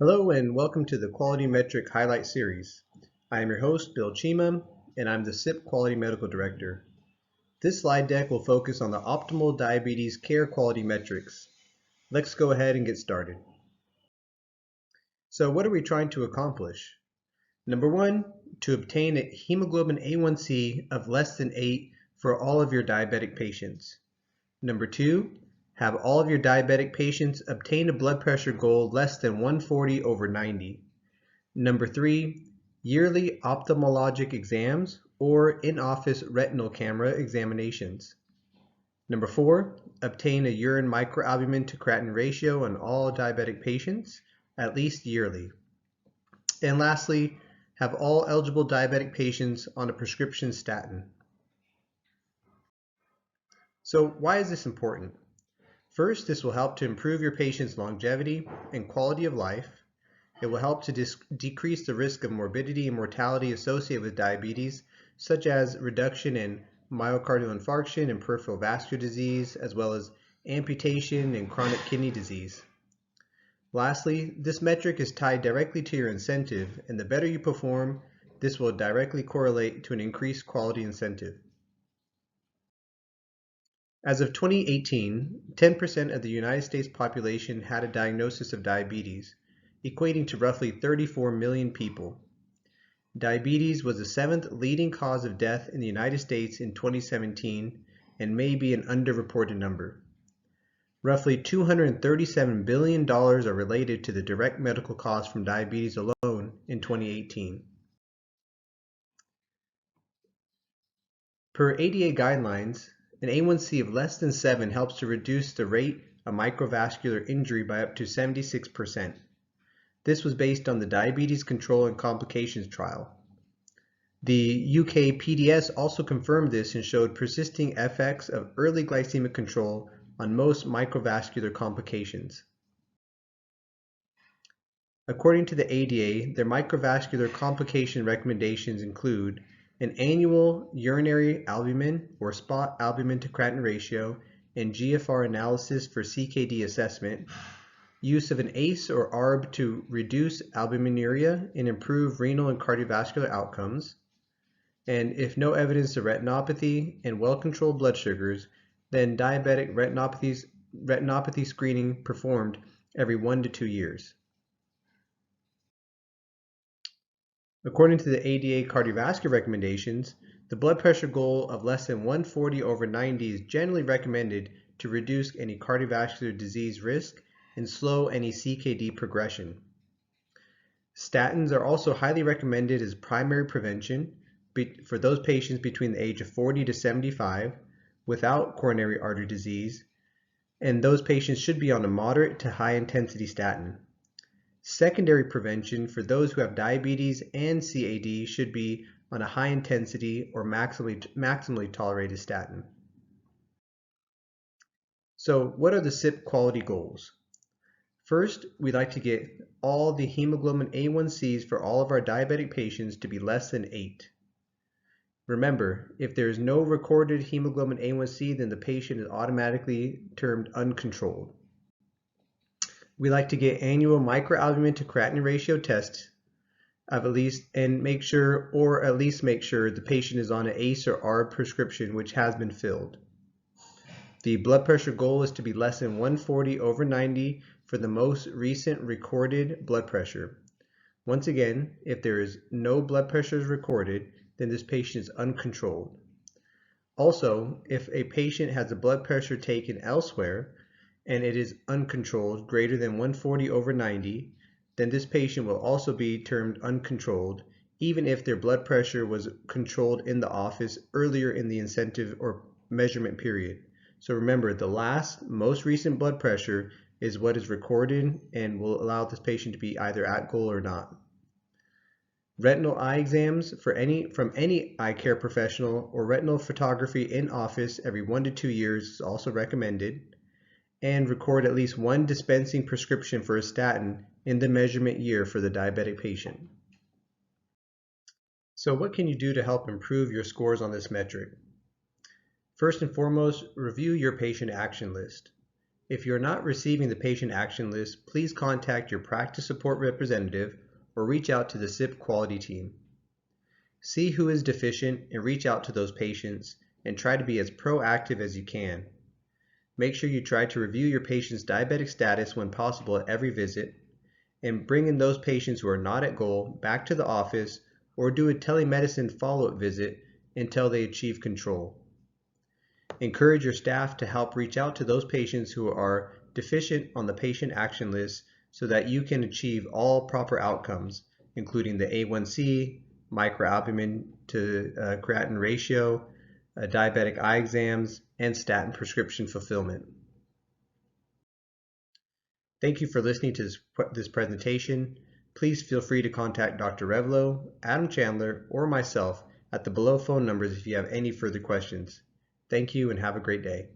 Hello and welcome to the Quality Metric Highlight Series. I am your host, Bill Chima, and I'm the SIP Quality Medical Director. This slide deck will focus on the optimal diabetes care quality metrics. Let's go ahead and get started. So what are we trying to accomplish? Number one, to obtain a hemoglobin A1C of less than 8 for all of your diabetic patients. Number two, have all of your diabetic patients obtain a blood pressure goal less than 140/90. Number three, yearly ophthalmologic exams or in-office retinal camera examinations. Number four, obtain a urine microalbumin to creatinine ratio on all diabetic patients, at least yearly. And lastly, have all eligible diabetic patients on a prescription statin. So why is this important? First, this will help to improve your patient's longevity and quality of life. It will help to decrease the risk of morbidity and mortality associated with diabetes, such as reduction in myocardial infarction and peripheral vascular disease, as well as amputation and chronic kidney disease. Lastly, this metric is tied directly to your incentive, and the better you perform, this will directly correlate to an increased quality incentive. As of 2018, 10% of the United States population had a diagnosis of diabetes, equating to roughly 34 million people. Diabetes was the seventh leading cause of death in the United States in 2017 and may be an underreported number. Roughly $237 billion are related to the direct medical costs from diabetes alone in 2018. Per ADA guidelines, an A1C of less than 7 helps to reduce the rate of microvascular injury by up to 76%. This was based on the Diabetes Control and Complications trial. The UK PDS also confirmed this and showed persisting effects of early glycemic control on most microvascular complications. According to the ADA, their microvascular complication recommendations include an annual urinary albumin or spot albumin to creatinine ratio and GFR analysis for CKD assessment, use of an ACE or ARB to reduce albuminuria and improve renal and cardiovascular outcomes, and if no evidence of retinopathy and well-controlled blood sugars, then diabetic retinopathy screening performed every 1 to 2 years. According to the ADA cardiovascular recommendations, the blood pressure goal of less than 140/90 is generally recommended to reduce any cardiovascular disease risk and slow any CKD progression. Statins are also highly recommended as primary prevention for those patients between the age of 40 to 75 without coronary artery disease, and those patients should be on a moderate to high intensity statin. Secondary prevention for those who have diabetes and CAD should be on a high intensity or maximally tolerated statin. So what are the SIP quality goals? First, we'd like to get all the hemoglobin A1Cs for all of our diabetic patients to be less than 8. Remember, if there is no recorded hemoglobin A1C, then the patient is automatically termed uncontrolled. We like to get annual microalbumin to creatinine ratio tests of at least make sure the patient is on an ACE or ARB prescription which has been filled. The blood pressure goal is to be less than 140/90 for the most recent recorded blood pressure. Once again, if there is no blood pressures recorded, then this patient is uncontrolled. Also, if a patient has a blood pressure taken elsewhere and it is uncontrolled, greater than 140/90, then this patient will also be termed uncontrolled, even if their blood pressure was controlled in the office earlier in the incentive or measurement period. So remember, the most recent blood pressure is what is recorded and will allow this patient to be either at goal or not. Retinal eye exams from any eye care professional or retinal photography in office every 1 to 2 years is also recommended, and record at least one dispensing prescription for a statin in the measurement year for the diabetic patient. So what can you do to help improve your scores on this metric? First and foremost, review your patient action list. If you're not receiving the patient action list, please contact your practice support representative or reach out to the SIP quality team. See who is deficient and reach out to those patients and try to be as proactive as you can. Make sure you try to review your patient's diabetic status when possible at every visit, and bring in those patients who are not at goal back to the office or do a telemedicine follow-up visit until they achieve control. Encourage your staff to help reach out to those patients who are deficient on the patient action list so that you can achieve all proper outcomes, including the A1C, microalbumin to creatinine ratio, diabetic eye exams, and statin prescription fulfillment. Thank you for listening to this presentation. Please feel free to contact Dr. Revlo, Adam Chandler, or myself at the below phone numbers if you have any further questions. Thank you and have a great day.